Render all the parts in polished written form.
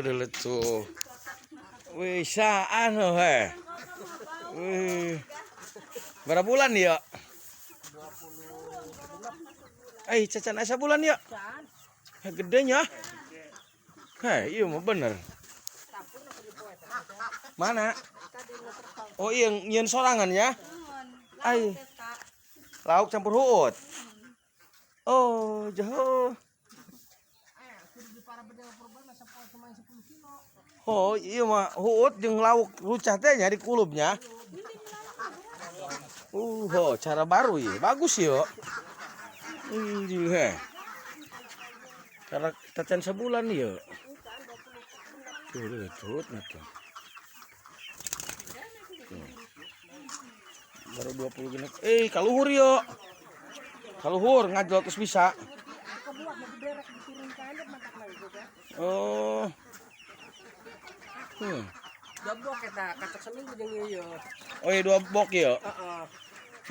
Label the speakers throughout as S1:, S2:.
S1: dulu tuh. Wih, saan loh, he. Wih. Berapa bulan ya? 20. Cacan asa bulan ya? Gedenya. Hei, iya mah bener. Mana? Oh iya, nyen sorangan ya? Ai. Lauk campur huut. Oh, jauh. Oh, iya mah huut jeung lauk lucah teh nya di kulubnya. Cara baru ya. Bagus ya. Ini he. Cara cacan sebulan ya. Tuh. Baru 20 genep. Kaluhur yo. Kaluhur ngajol terus bisa. Oh.
S2: Dua bok eta kacok seminggu jeung ieu.
S1: Oh iya 2 bok ya.
S2: Heeh.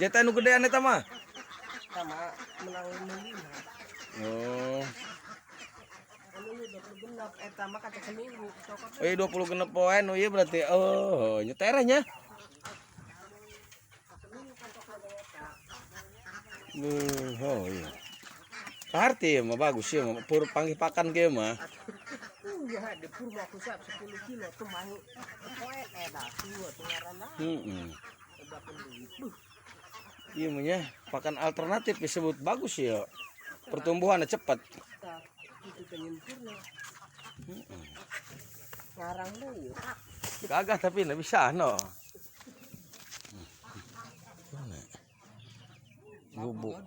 S1: Jeta nu gedean eta mah.
S2: Sama menang 5.
S1: Oh.
S2: Anu 20 genep eta mah kacok seminggu.
S1: Oh iya 20 genep poe nu ieu berarti. Oh, nyeterenya. Oh iya. Arti mah bagus ya, pur panggih pakan ge mah.
S2: Ya, di pur mah kusap 10 kilo tuh mah. Poe eta tuh ngaranna.
S1: Iya mah nya, pakan alternatif disebut bagus ya. Pertumbuhannya cepat.
S2: Itu penyempurna. Ngarang deui.
S1: Gagah tapi nggak bisa no. Bubuk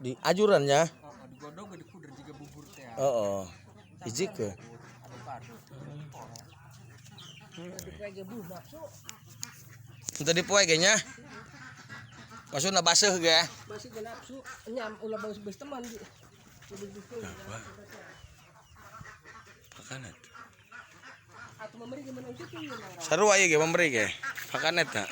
S1: di ajurannya.
S2: Digodog di kuder juga bubur teh.
S1: Oh. Hiji ke. Untuk dipoe ge nya. Maksudna baseuh ge.
S2: Masih ge nafsu nyam ulah baus teman di.
S1: Pakanet.
S2: Atuh memberi ge meunang kitu.
S1: Saru aya ge memberi ge. Pakanet ta.